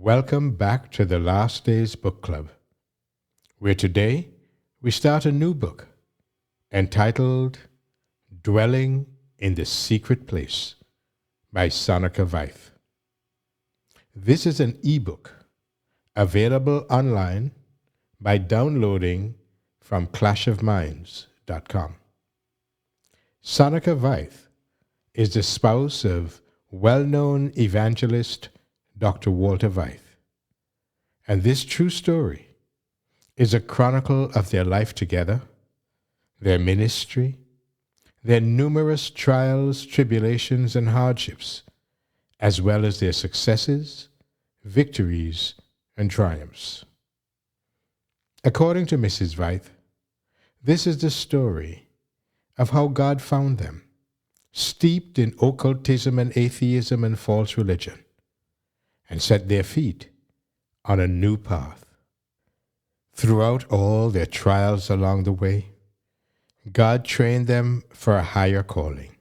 Welcome back to the Last Days Book Club, where today we start a new book entitled Dwelling in the Secret Place by Sonica Veith. This is an ebook available online by downloading from clashofminds.com. Sonica Veith is the spouse of well-known evangelist Dr. Walter Veith, and this true story is a chronicle of their life together, their ministry, their numerous trials, tribulations, and hardships, as well as their successes, victories, and triumphs. According to Mrs. Veith, this is the story of how God found them, steeped in occultism and atheism and false religion, and set their feet on a new path. Throughout all their trials along the way, God trained them for a higher calling.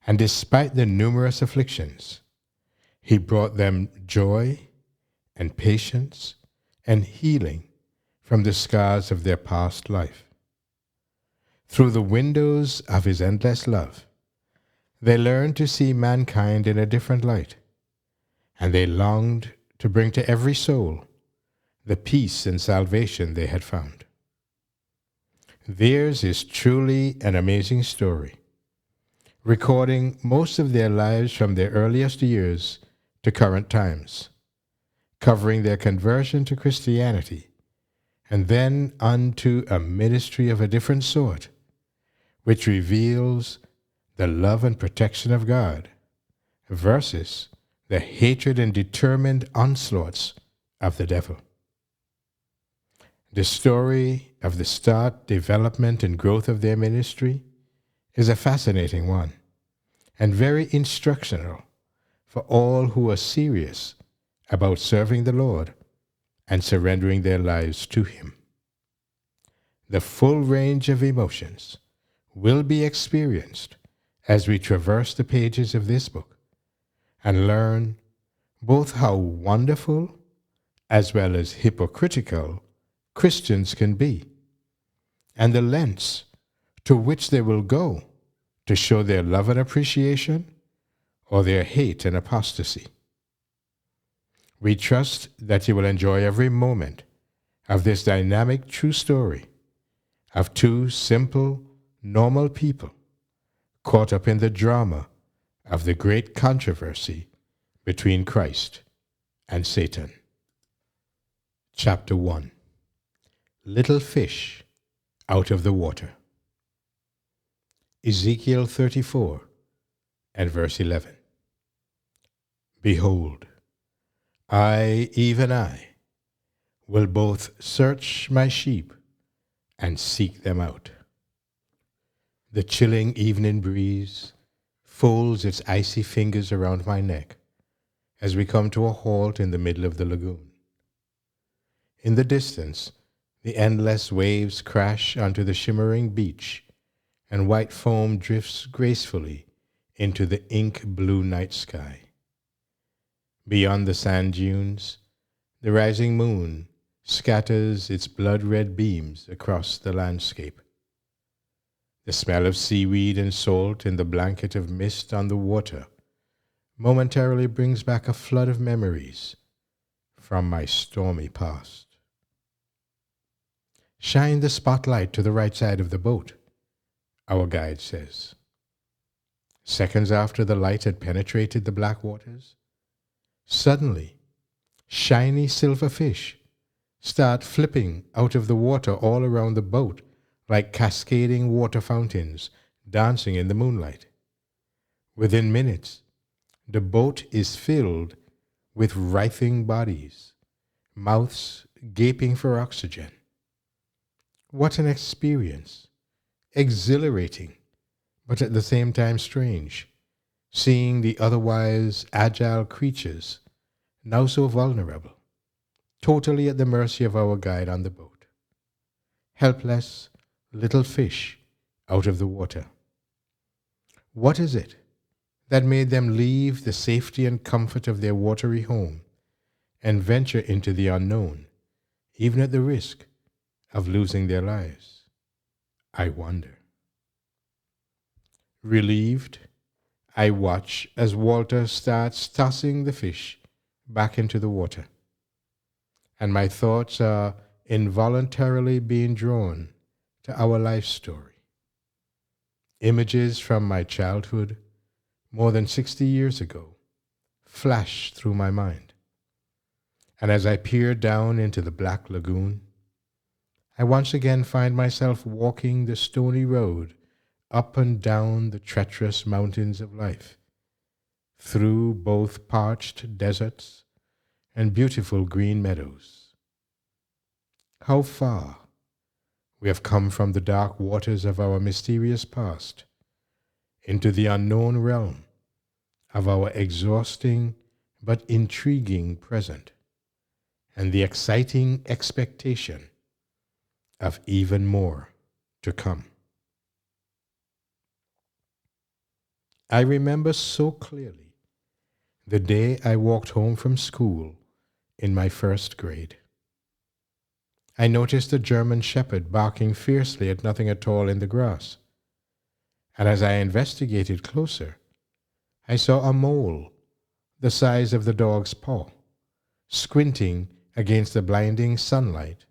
And despite the numerous afflictions, He brought them joy and patience and healing from the scars of their past life. Through the windows of His endless love, they learned to see mankind in a different light, and they longed to bring to every soul the peace and salvation they had found. Theirs is truly an amazing story, recording most of their lives from their earliest years to current times, covering their conversion to Christianity, and then unto a ministry of a different sort, which reveals the love and protection of God versus the hatred and determined onslaughts of the devil. The story of the start, development, and growth of their ministry is a fascinating one and very instructional for all who are serious about serving the Lord and surrendering their lives to Him. The full range of emotions will be experienced as we traverse the pages of this book and learn both how wonderful as well as hypocritical Christians can be, and the lengths to which they will go to show their love and appreciation or their hate and apostasy. We trust that you will enjoy every moment of this dynamic true story of two simple, normal people caught up in the drama of the great controversy between Christ and Satan. Chapter 1. Little Fish Out of the Water. Ezekiel 34 and verse 11. Behold, I, even I, will both search my sheep and seek them out. The chilling evening breeze folds its icy fingers around my neck as we come to a halt in the middle of the lagoon. In the distance, the endless waves crash onto the shimmering beach, and white foam drifts gracefully into the ink-blue night sky. Beyond the sand dunes, the rising moon scatters its blood-red beams across the landscape. The smell of seaweed and salt in the blanket of mist on the water momentarily brings back a flood of memories from my stormy past. Shine the spotlight to the right side of the boat, our guide says. Seconds after the light had penetrated the black waters, suddenly, shiny silver fish start flipping out of the water all around the boat like cascading water fountains dancing in the moonlight. Within minutes, the boat is filled with writhing bodies, mouths gaping for oxygen. What an experience! Exhilarating, but at the same time strange, seeing the otherwise agile creatures, now so vulnerable, totally at the mercy of our guide on the boat. Helpless little fish out of the water. What is it that made them leave the safety and comfort of their watery home and venture into the unknown, even at the risk of losing their lives? I wonder. Relieved, I watch as Walter starts tossing the fish back into the water, and my thoughts are involuntarily being drawn to our life story. Images from my childhood, more than 60 years ago, flash through my mind. And as I peer down into the black lagoon, I once again find myself walking the stony road up and down the treacherous mountains of life, through both parched deserts and beautiful green meadows. How far we have come from the dark waters of our mysterious past into the unknown realm of our exhausting but intriguing present, and the exciting expectation of even more to come. I remember so clearly the day I walked home from school in my first grade. I noticed a German shepherd barking fiercely at nothing at all in the grass, and as I investigated closer, I saw a mole the size of the dog's paw, squinting against the blinding sunlight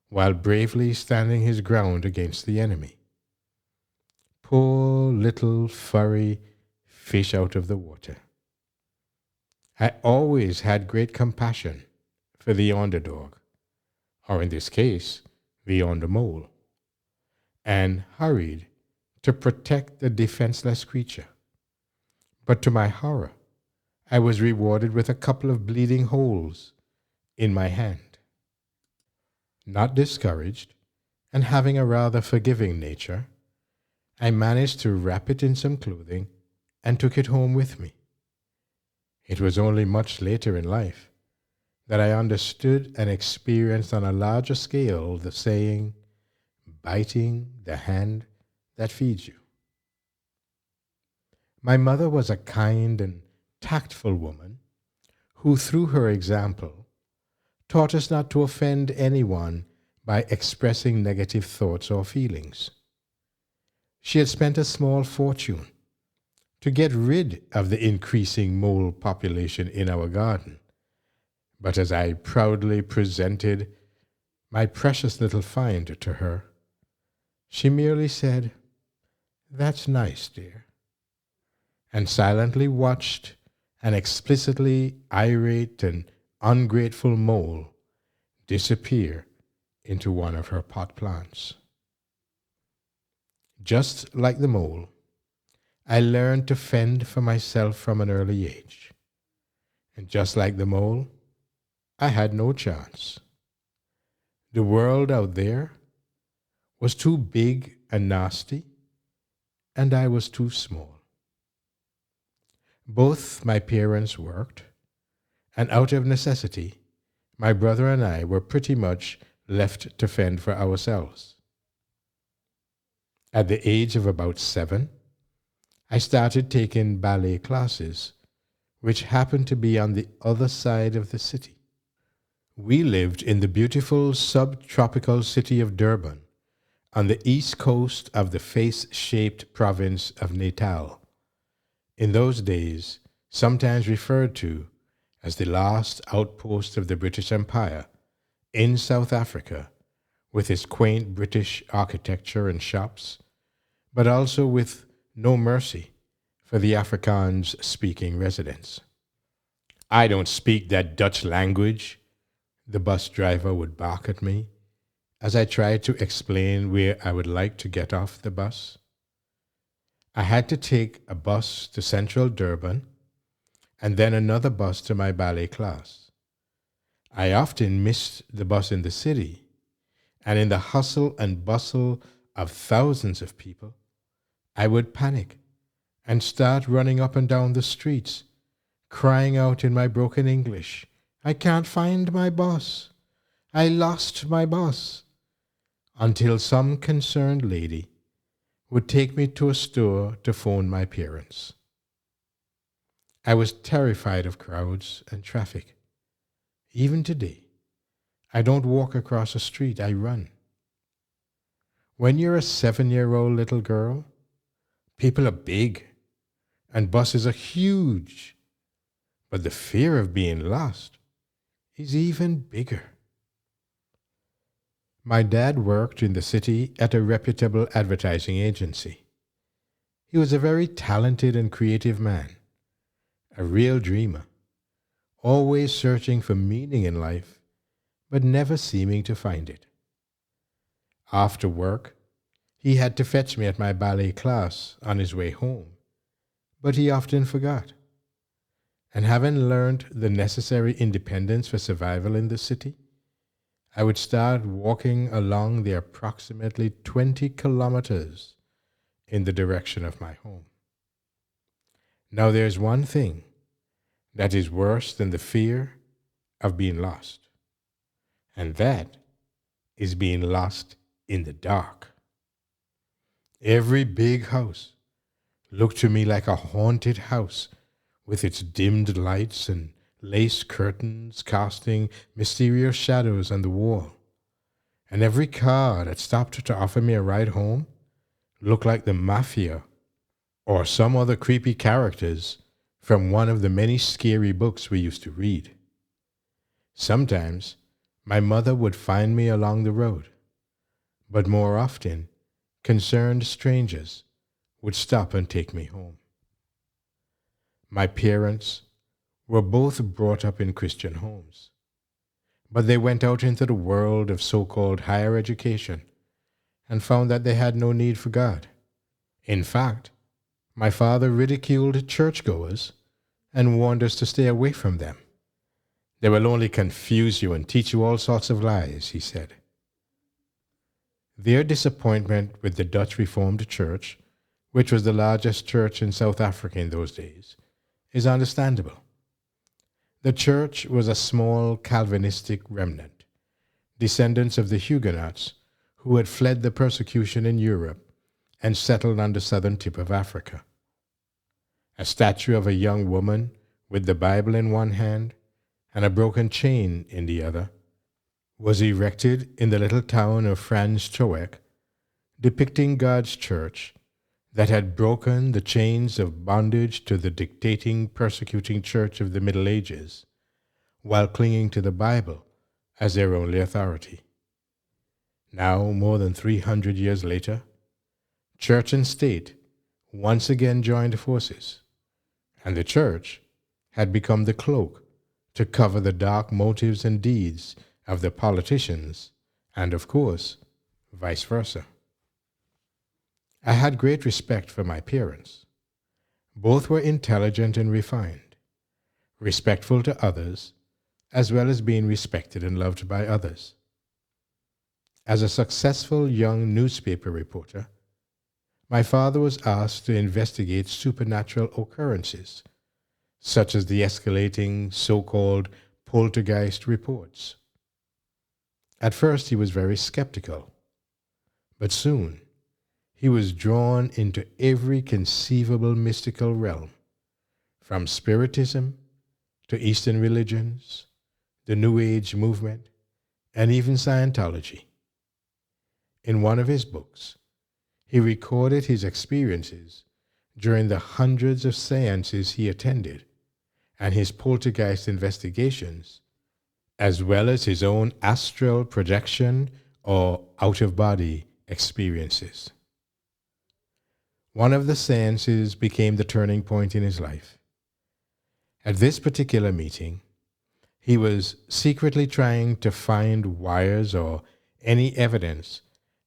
while bravely standing his ground against the enemy. Poor little furry fish out of the water. I always had great compassion for the underdog, or in this case, the undermole, and hurried to protect the defenseless creature. But to my horror, I was rewarded with a couple of bleeding holes in my hand. Not discouraged, and having a rather forgiving nature, I managed to wrap it in some clothing and took it home with me. It was only much later in life that I understood and experienced on a larger scale the saying, biting the hand that feeds you. My mother was a kind and tactful woman who, through her example, taught us not to offend anyone by expressing negative thoughts or feelings. She had spent a small fortune to get rid of the increasing mole population in our garden, but as I proudly presented my precious little find to her, she merely said, "That's nice, dear," and silently watched an explicitly irate and ungrateful mole disappear into one of her pot plants. Just like the mole, I learned to fend for myself from an early age. And just like the mole, I had no chance. The world out there was too big and nasty, and I was too small. Both my parents worked, and out of necessity, my brother and I were pretty much left to fend for ourselves. At the age of about 7, I started taking ballet classes, which happened to be on the other side of the city. We lived in the beautiful subtropical city of Durban, on the east coast of the face-shaped province of Natal, in those days sometimes referred to as the last outpost of the British Empire in South Africa, with its quaint British architecture and shops, but also with no mercy for the Afrikaans-speaking residents. "I don't speak that Dutch language," the bus driver would bark at me as I tried to explain where I would like to get off the bus. I had to take a bus to central Durban and then another bus to my ballet class. I often missed the bus in the city, and in the hustle and bustle of thousands of people, I would panic and start running up and down the streets, crying out in my broken English, "I can't find my bus. I lost my bus," until some concerned lady would take me to a store to phone my parents. I was terrified of crowds and traffic. Even today, I don't walk across the street, I run. When you're a 7-year-old little girl, people are big and buses are huge, but the fear of being lost is even bigger. My dad worked in the city at a reputable advertising agency. He was a very talented and creative man, a real dreamer, always searching for meaning in life, but never seeming to find it. After work, he had to fetch me at my ballet class on his way home, but he often forgot. And having learned the necessary independence for survival in the city, I would start walking along the approximately 20 kilometers in the direction of my home. Now there's one thing that is worse than the fear of being lost, and that is being lost in the dark. Every big house looked to me like a haunted house with its dimmed lights and lace curtains casting mysterious shadows on the wall. And every car that stopped to offer me a ride home looked like the mafia or some other creepy characters from one of the many scary books we used to read. Sometimes my mother would find me along the road, but more often concerned strangers would stop and take me home. My parents were both brought up in Christian homes, but they went out into the world of so-called higher education and found that they had no need for God. In fact, my father ridiculed churchgoers and warned us to stay away from them. They will only confuse you and teach you all sorts of lies, he said. Their disappointment with the Dutch Reformed Church, which was the largest church in South Africa in those days, is understandable. The church was a small Calvinistic remnant, descendants of the Huguenots who had fled the persecution in Europe and settled on the southern tip of Africa. A statue of a young woman with the Bible in one hand and a broken chain in the other was erected in the little town of Franschhoek, depicting God's church that had broken the chains of bondage to the dictating, persecuting church of the Middle Ages, while clinging to the Bible as their only authority. Now, more than 300 years later, church and state once again joined forces, and the church had become the cloak to cover the dark motives and deeds of the politicians, and of course, vice versa. I had great respect for my parents. Both were intelligent and refined, respectful to others, as well as being respected and loved by others. As a successful young newspaper reporter, my father was asked to investigate supernatural occurrences, such as the escalating so-called poltergeist reports. At first he was very skeptical, but soon he was drawn into every conceivable mystical realm, from Spiritism to Eastern religions, the New Age movement, and even Scientology. In one of his books, he recorded his experiences during the hundreds of seances he attended and his poltergeist investigations, as well as his own astral projection or out-of-body experiences. One of the seances became the turning point in his life. At this particular meeting, he was secretly trying to find wires or any evidence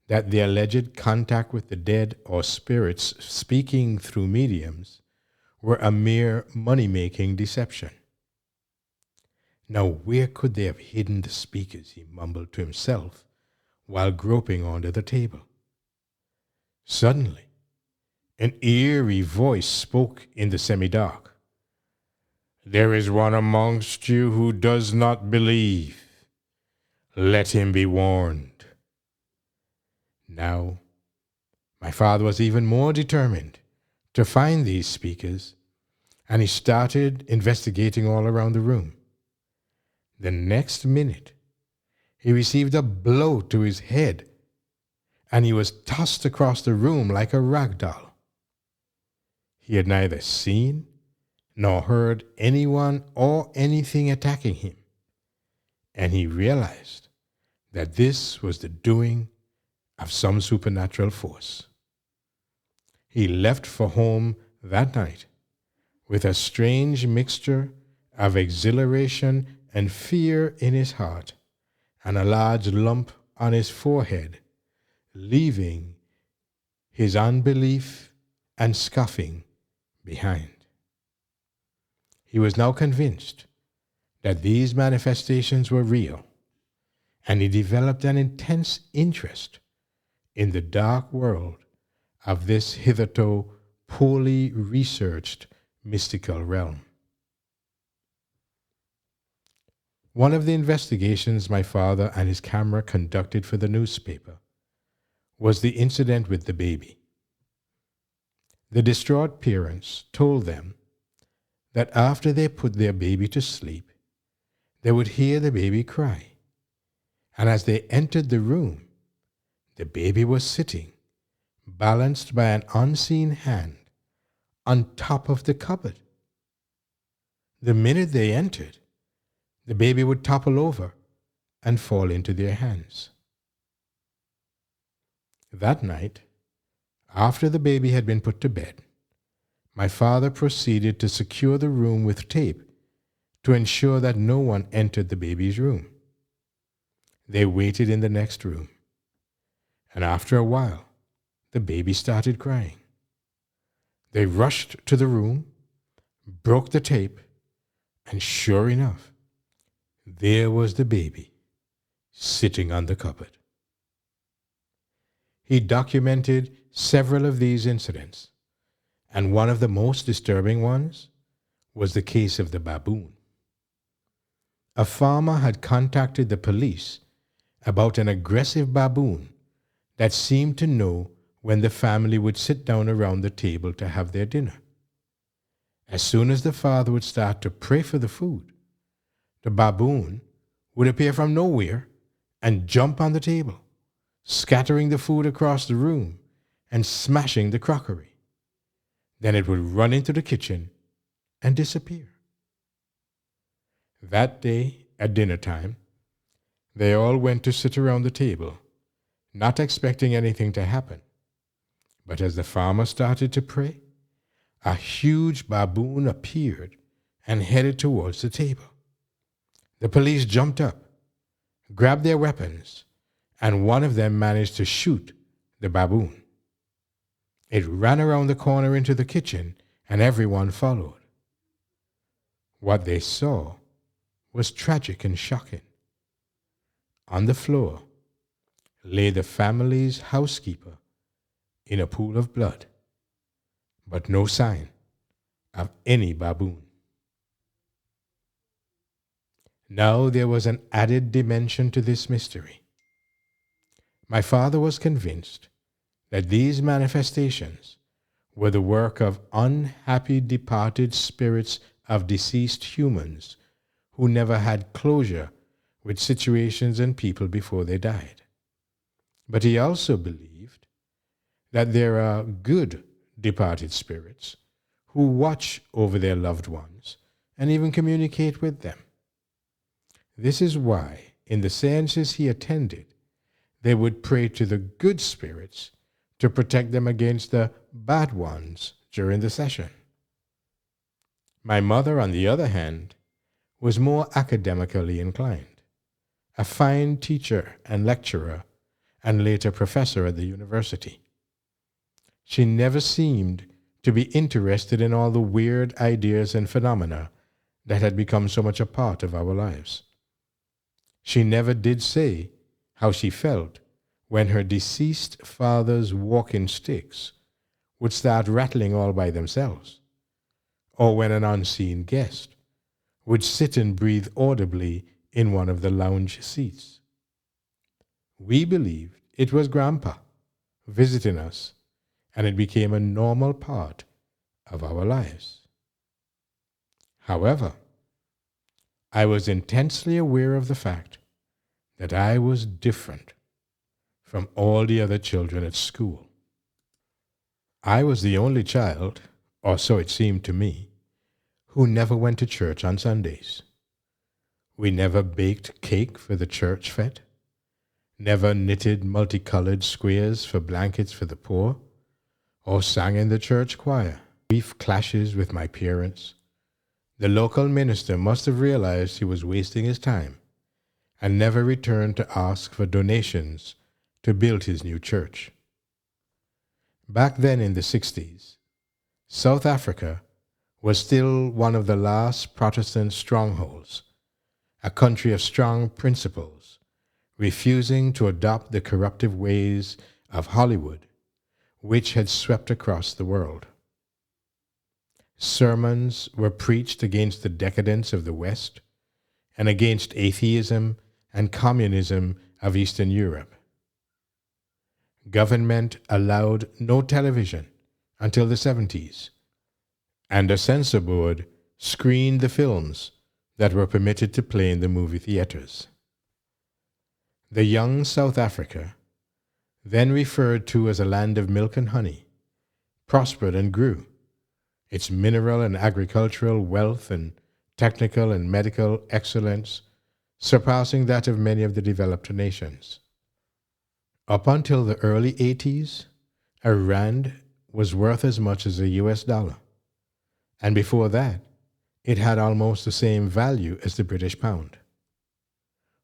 that the alleged contact with the dead or spirits speaking through mediums were a mere money-making deception. Now, where could they have hidden the speakers, he mumbled to himself while groping under the table. Suddenly, an eerie voice spoke in the semi-dark. "There is one amongst you who does not believe. Let him be warned." Now, my father was even more determined to find these speakers, and he started investigating all around the room. The next minute, he received a blow to his head, and he was tossed across the room like a rag doll. He had neither seen nor heard anyone or anything attacking him, and he realized that this was the doing of some supernatural force. He left for home that night with a strange mixture of exhilaration and fear in his heart, and a large lump on his forehead, leaving his unbelief and scoffing behind. He was now convinced that these manifestations were real, and he developed an intense interest in the dark world of this hitherto poorly researched mystical realm. One of the investigations my father and his camera conducted for the newspaper was the incident with the baby. The distraught parents told them that after they put their baby to sleep, they would hear the baby cry, and as they entered the room, the baby was sitting, balanced by an unseen hand, on top of the cupboard. The minute they entered, the baby would topple over and fall into their hands. That night, after the baby had been put to bed, my father proceeded to secure the room with tape to ensure that no one entered the baby's room. They waited in the next room, and after a while, the baby started crying. They rushed to the room, broke the tape, and sure enough, there was the baby sitting on the cupboard. He documented several of these incidents, and one of the most disturbing ones was the case of the baboon. A farmer had contacted the police about an aggressive baboon that seemed to know when the family would sit down around the table to have their dinner. As soon as the father would start to pray for the food, the baboon would appear from nowhere and jump on the table, scattering the food across the room and smashing the crockery. Then it would run into the kitchen and disappear. That day, at dinner time, they all went to sit around the table, not expecting anything to happen. But as the farmer started to pray, a huge baboon appeared and headed towards the table. The police jumped up, grabbed their weapons, and one of them managed to shoot the baboon. It ran around the corner into the kitchen, and everyone followed. What they saw was tragic and shocking. On the floor lay the family's housekeeper in a pool of blood, but no sign of any baboon. Now there was an added dimension to this mystery. My father was convinced that these manifestations were the work of unhappy departed spirits of deceased humans who never had closure with situations and people before they died. But he also believed that there are good departed spirits who watch over their loved ones and even communicate with them. This is why, in the seances he attended, they would pray to the good spirits to protect them against the bad ones during the session. My mother, on the other hand, was more academically inclined, a fine teacher and lecturer, and later professor at the university. She never seemed to be interested in all the weird ideas and phenomena that had become so much a part of our lives. She never did say how she felt when her deceased father's walking sticks would start rattling all by themselves, or when an unseen guest would sit and breathe audibly in one of the lounge seats. We believed it was Grandpa visiting us, and it became a normal part of our lives. However, I was intensely aware of the fact that I was different from all the other children at school. I was the only child, or so it seemed to me, who never went to church on Sundays. We never baked cake for the church fete, never knitted multicolored squares for blankets for the poor, or sang in the church choir. Brief clashes with my parents. The local minister must have realized he was wasting his time and never returned to ask for donations to build his new church. Back then in the 60s, South Africa was still one of the last Protestant strongholds, a country of strong principles, refusing to adopt the corruptive ways of Hollywood, which had swept across the world. Sermons were preached against the decadence of the West and against atheism and communism of Eastern Europe. Government allowed no television until the 70s, and a censor board screened the films that were permitted to play in the movie theaters. The young South Africa, then referred to as a land of milk and honey, prospered and grew, its mineral and agricultural wealth and technical and medical excellence surpassing that of many of the developed nations. Up until the early 80s, a rand was worth as much as a US dollar, and before that, it had almost the same value as the British pound.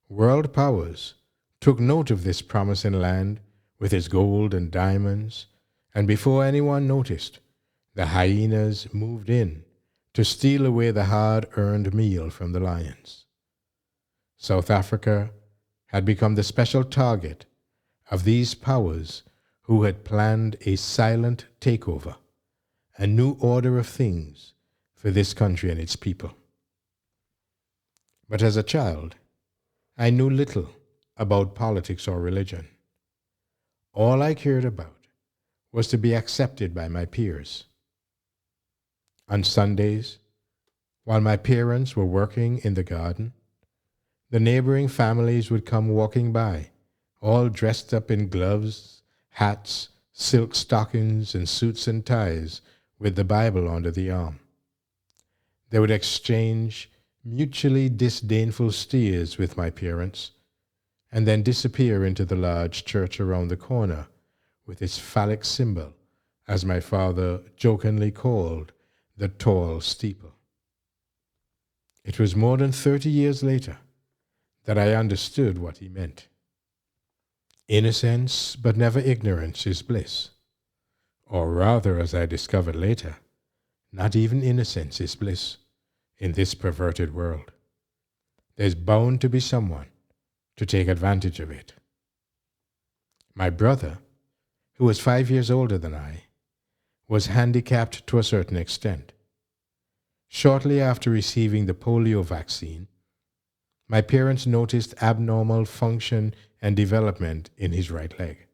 World powers took note of this promising land with its gold and diamonds, and before anyone noticed, the hyenas moved in to steal away the hard-earned meal from the lions. South Africa had become the special target of these powers who had planned a silent takeover, a new order of things for this country and its people. But as a child, I knew little about politics or religion. All I cared about was to be accepted by my peers. On Sundays, while my parents were working in the garden, the neighboring families would come walking by, all dressed up in gloves, hats, silk stockings, and suits and ties, with the Bible under the arm. They would exchange mutually disdainful stares with my parents, and then disappear into the large church around the corner with its phallic symbol, as my father jokingly called the tall steeple. It was more than 30 years later that I understood what he meant. Innocence, but never ignorance, is bliss. Or rather, as I discovered later, not even innocence is bliss in this perverted world. There's bound to be someone to take advantage of it. My brother, who was 5 years older than I, was handicapped to a certain extent. Shortly after receiving the polio vaccine, my parents noticed abnormal function and development in his right leg.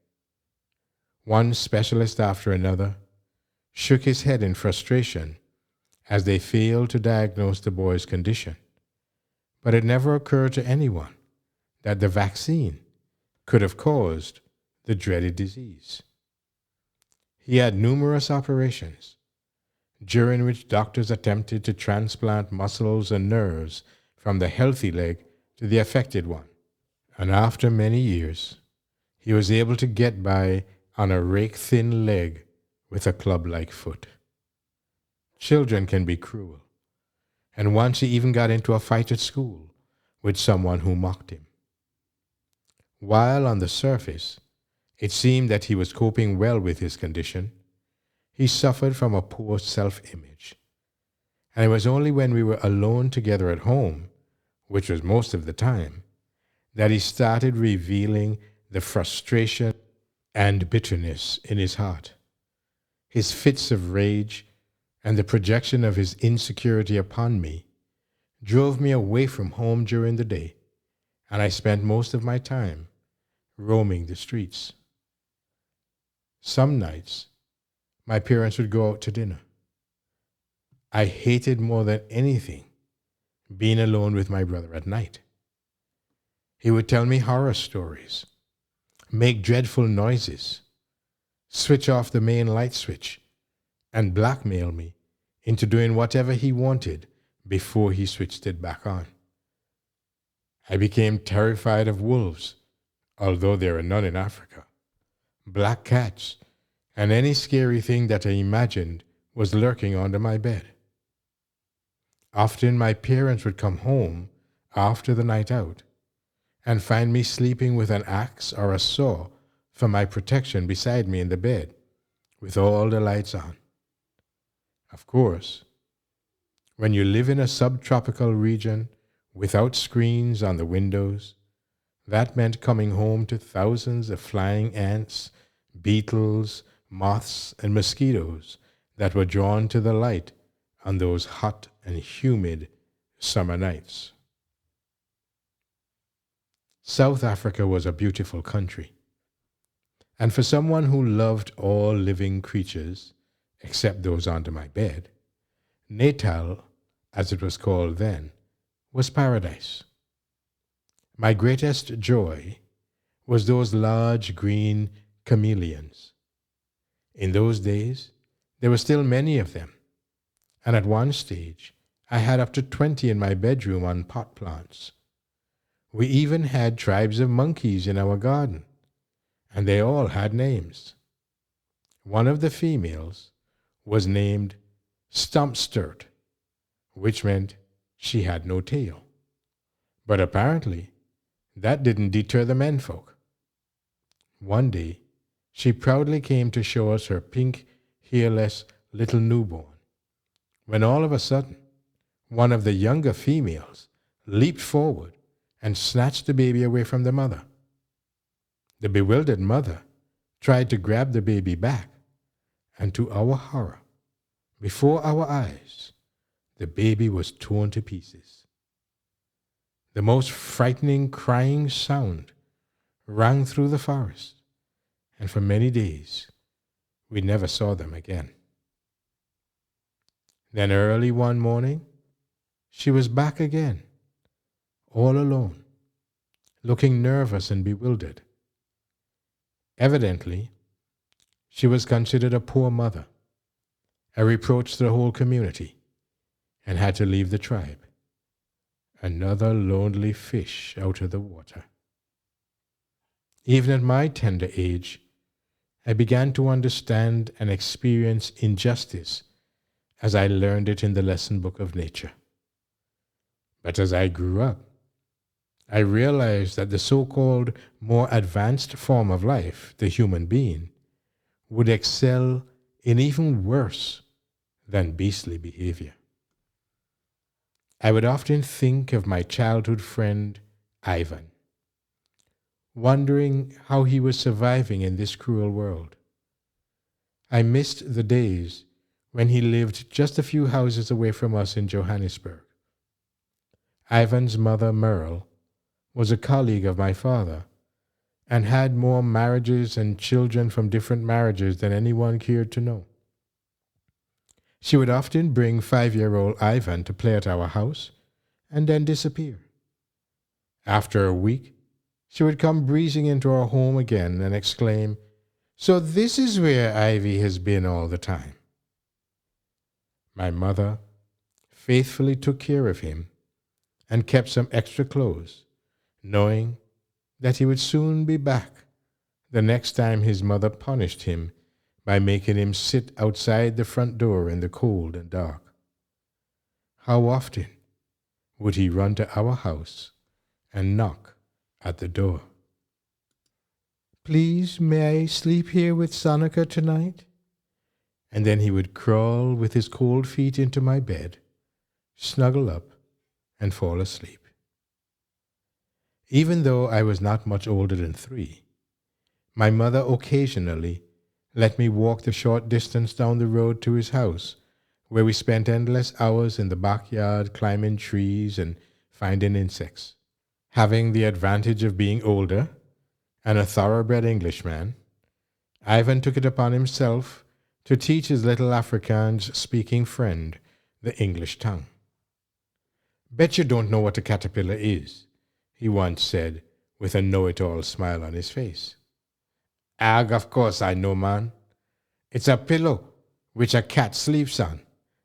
One specialist after another shook his head in frustration as they failed to diagnose the boy's condition, but it never occurred to anyone that the vaccine could have caused the dreaded disease. He had numerous operations, during which doctors attempted to transplant muscles and nerves from the healthy leg to the affected one. And after many years, he was able to get by on a rake-thin leg with a club-like foot. Children can be cruel, and once he even got into a fight at school with someone who mocked him. While on the surface, it seemed that he was coping well with his condition, he suffered from a poor self-image. And it was only when we were alone together at home, which was most of the time, that he started revealing the frustration and bitterness in his heart. His fits of rage and the projection of his insecurity upon me drove me away from home during the day, and I spent most of my time roaming the streets. Some nights, my parents would go out to dinner. I hated more than anything being alone with my brother at night. He would tell me horror stories, make dreadful noises, switch off the main light switch, and blackmail me into doing whatever he wanted before he switched it back on. I became terrified of wolves, although there are none in Africa, black cats, and any scary thing that I imagined was lurking under my bed. Often my parents would come home after the night out and find me sleeping with an axe or a saw for my protection beside me in the bed, with all the lights on. Of course, when you live in a subtropical region without screens on the windows, that meant coming home to thousands of flying ants, beetles, moths, and mosquitoes that were drawn to the light on those hot and humid summer nights. South Africa was a beautiful country, and for someone who loved all living creatures, except those under my bed, Natal, as it was called then, was paradise. My greatest joy was those large green chameleons. In those days, there were still many of them, and at one stage, I had up to 20 in my bedroom on pot plants. We even had tribes of monkeys in our garden, and they all had names. One of the females was named Stompstert, which meant she had no tail. But apparently, that didn't deter the menfolk. One day, she proudly came to show us her pink, hairless little newborn, when all of a sudden, one of the younger females leaped forward and snatched the baby away from the mother. The bewildered mother tried to grab the baby back, and to our horror, before our eyes, the baby was torn to pieces. The most frightening crying sound rang through the forest, and for many days we never saw them again. Then early one morning, she was back again, all alone, looking nervous and bewildered. Evidently, she was considered a poor mother, a reproach to the whole community, and had to leave the tribe. Another lonely fish out of the water. Even at my tender age, I began to understand and experience injustice as I learned it in the lesson book of nature. But as I grew up, I realized that the so-called more advanced form of life, the human being, would excel in even worse than beastly behavior. I would often think of my childhood friend, Ivan, wondering how he was surviving in this cruel world. I missed the days when he lived just a few houses away from us in Johannesburg. Ivan's mother, Merle, was a colleague of my father and had more marriages and children from different marriages than anyone cared to know. She would often bring 5-year-old Ivan to play at our house and then disappear. After a week, she would come breezing into our home again and exclaim, "So this is where Ivy has been all the time." My mother faithfully took care of him and kept some extra clothes, knowing that he would soon be back the next time his mother punished him by making him sit outside the front door in the cold and dark. How often would he run to our house and knock at the door? "Please, may I sleep here with Sonica tonight?" And then he would crawl with his cold feet into my bed, snuggle up, and fall asleep. Even though I was not much older than 3, my mother occasionally let me walk the short distance down the road to his house, where we spent endless hours in the backyard climbing trees and finding insects. Having the advantage of being older and a thoroughbred Englishman, Ivan took it upon himself to teach his little Afrikaans-speaking friend the English tongue. Bet you don't know what a caterpillar is, he once said with a know-it-all smile on his face. Ag, of course I know, man. It's a pillow which a cat sleeps on,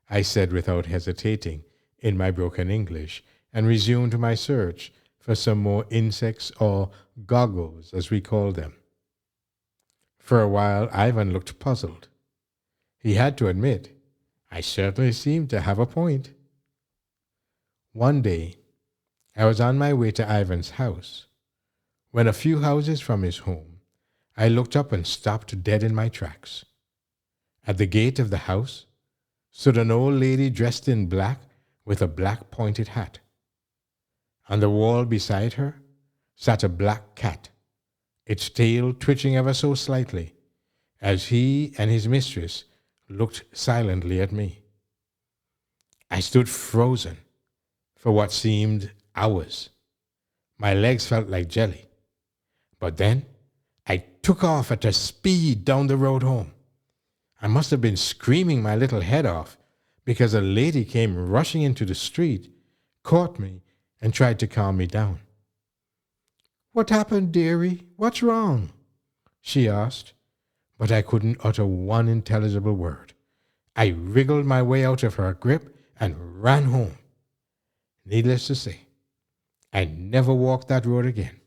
I said without hesitating in my broken English, and resumed my search for some more insects or goggles, as we call them. For a while, Ivan looked puzzled. He had to admit, I certainly seemed to have a point. One day, I was on my way to Ivan's house. When a few houses from his home, I looked up and stopped dead in my tracks. At the gate of the house stood an old lady dressed in black with a black pointed hat. On the wall beside her sat a black cat, its tail twitching ever so slightly, as he and his mistress looked silently at me. I stood frozen for what seemed hours. My legs felt like jelly. But then I took off at a speed down the road home. I must have been screaming my little head off because a lady came rushing into the street, caught me, and tried to calm me down. What happened, dearie? What's wrong? She asked, but I couldn't utter one intelligible word. I wriggled my way out of her grip and ran home. Needless to say, I never walked that road again.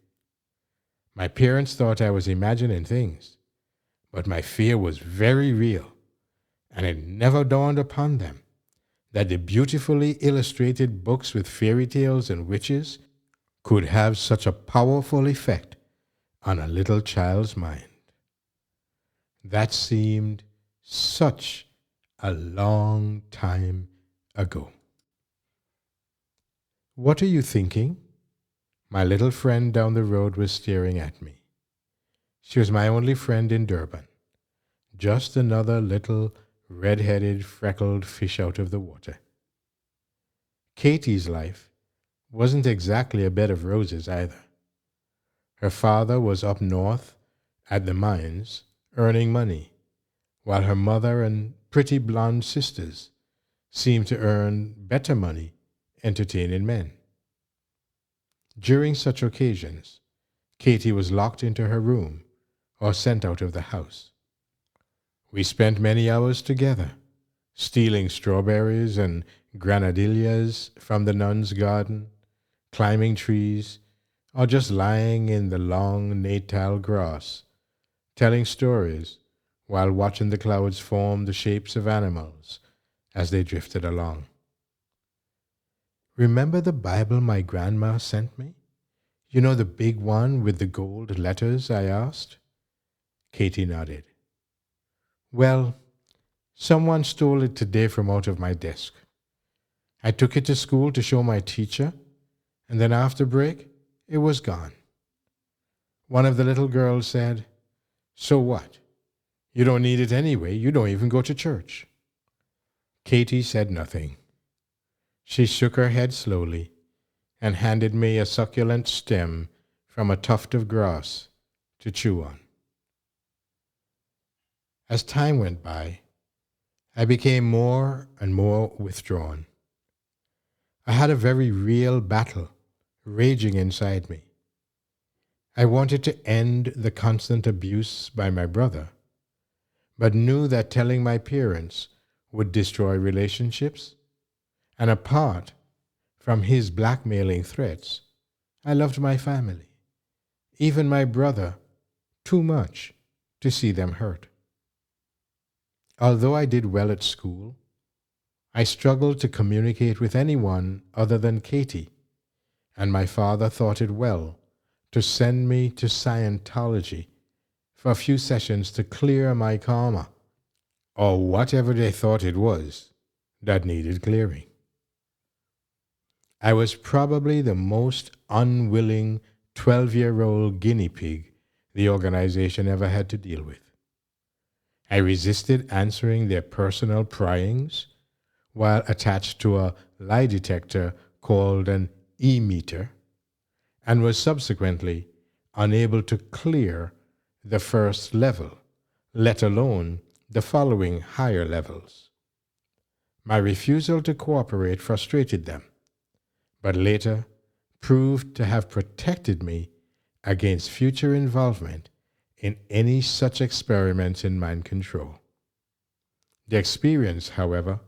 My parents thought I was imagining things, but my fear was very real, and it never dawned upon them that the beautifully illustrated books with fairy tales and witches could have such a powerful effect on a little child's mind. That seemed such a long time ago. What are you thinking? My little friend down the road was staring at me. She was my only friend in Durban, just another little red-headed, freckled fish out of the water. Katie's life wasn't exactly a bed of roses either. Her father was up north at the mines earning money, while her mother and pretty blonde sisters seemed to earn better money entertaining men. During such occasions, Katie was locked into her room or sent out of the house. We spent many hours together, stealing strawberries and granadillas from the nun's garden, climbing trees, or just lying in the long natal grass, telling stories while watching the clouds form the shapes of animals as they drifted along. Remember the Bible my grandma sent me? You know, the big one with the gold letters, I asked. Katie nodded. Well, someone stole it today from out of my desk. I took it to school to show my teacher, and then after break, it was gone. One of the little girls said, "So what? You don't need it anyway. You don't even go to church." Katie said nothing. She shook her head slowly and handed me a succulent stem from a tuft of grass to chew on. As time went by, I became more and more withdrawn. I had a very real battle raging inside me. I wanted to end the constant abuse by my brother, but knew that telling my parents would destroy relationships, and apart from his blackmailing threats, I loved my family, even my brother, too much to see them hurt. Although I did well at school, I struggled to communicate with anyone other than Katie, and my father thought it well to send me to Scientology for a few sessions to clear my karma, or whatever they thought it was that needed clearing. I was probably the most unwilling 12-year-old guinea pig the organization ever had to deal with. I resisted answering their personal pryings while attached to a lie detector called an e-meter, and was subsequently unable to clear the first level, let alone the following higher levels. My refusal to cooperate frustrated them, but later proved to have protected me against future involvement in any such experiments in mind control. The experience, however,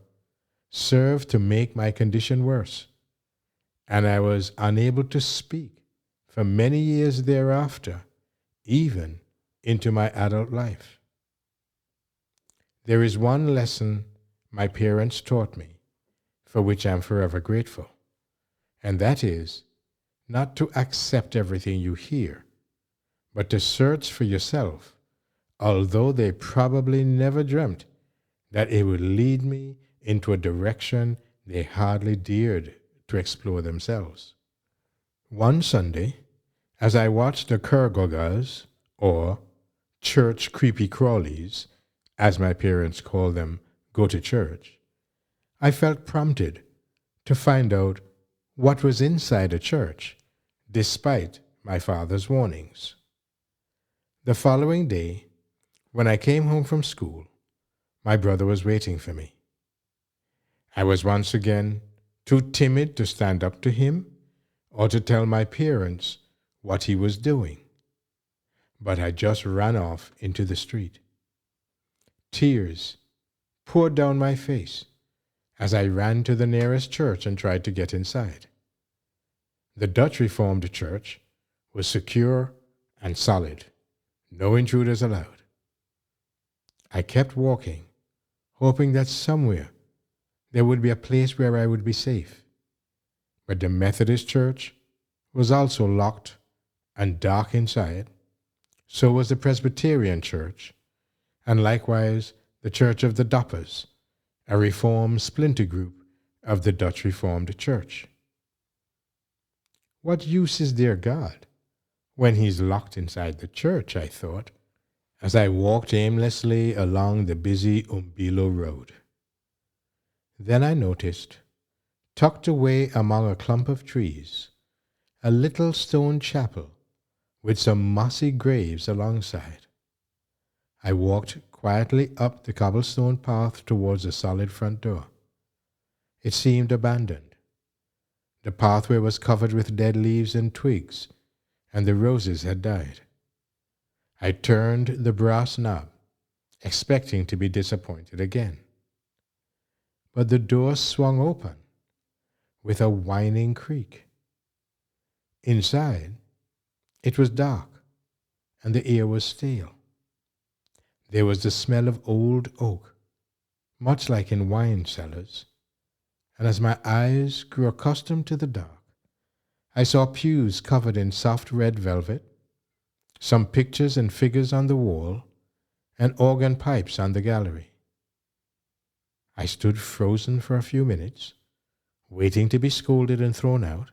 served to make my condition worse, and I was unable to speak for many years thereafter, even into my adult life. There is one lesson my parents taught me, for which I am forever grateful, and that is not to accept everything you hear, but to search for yourself, although they probably never dreamt that it would lead me into a direction they hardly dared to explore themselves. One Sunday, as I watched the Kurgogas, or church creepy crawlies, as my parents call them, go to church, I felt prompted to find out what was inside a church, despite my father's warnings. The following day, when I came home from school, my brother was waiting for me. I was once again too timid to stand up to him or to tell my parents what he was doing, but I just ran off into the street. Tears poured down my face as I ran to the nearest church and tried to get inside. The Dutch Reformed Church was secure and solid, no intruders allowed. I kept walking, hoping that somewhere there would be a place where I would be safe. But the Methodist Church was also locked and dark inside. So was the Presbyterian Church, and likewise the Church of the Doppers, a Reformed splinter group of the Dutch Reformed Church. What use is their God when he's locked inside the church, I thought, as I walked aimlessly along the busy Umbilo Road. Then I noticed, tucked away among a clump of trees, a little stone chapel with some mossy graves alongside. I walked quietly up the cobblestone path towards the solid front door. It seemed abandoned. The pathway was covered with dead leaves and twigs, and the roses had died. I turned the brass knob, expecting to be disappointed again. But the door swung open with a whining creak. Inside, it was dark, and the air was stale. There was the smell of old oak, much like in wine cellars, and as my eyes grew accustomed to the dark, I saw pews covered in soft red velvet, some pictures and figures on the wall, and organ pipes on the gallery. I stood frozen for a few minutes, waiting to be scolded and thrown out,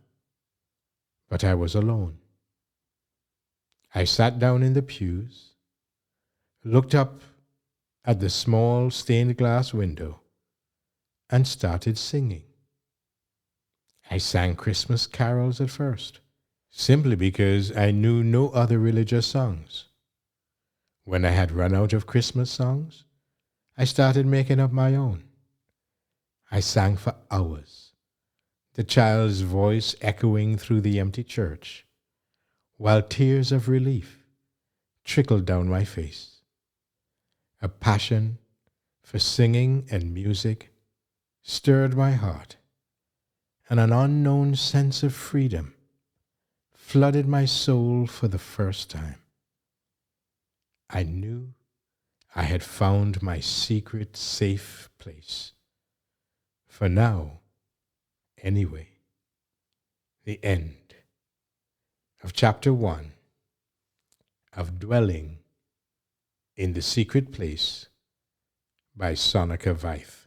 but I was alone. I sat down in the pews, looked up at the small stained glass window, and started singing. I sang Christmas carols at first, simply because I knew no other religious songs. When I had run out of Christmas songs, I started making up my own. I sang for hours, the child's voice echoing through the empty church, while tears of relief trickled down my face. A passion for singing and music stirred my heart, and an unknown sense of freedom flooded my soul for the first time. I knew I had found my secret safe place. For now, anyway. The end of Chapter 1 of Dwelling in the Secret Place by Sonica Veith.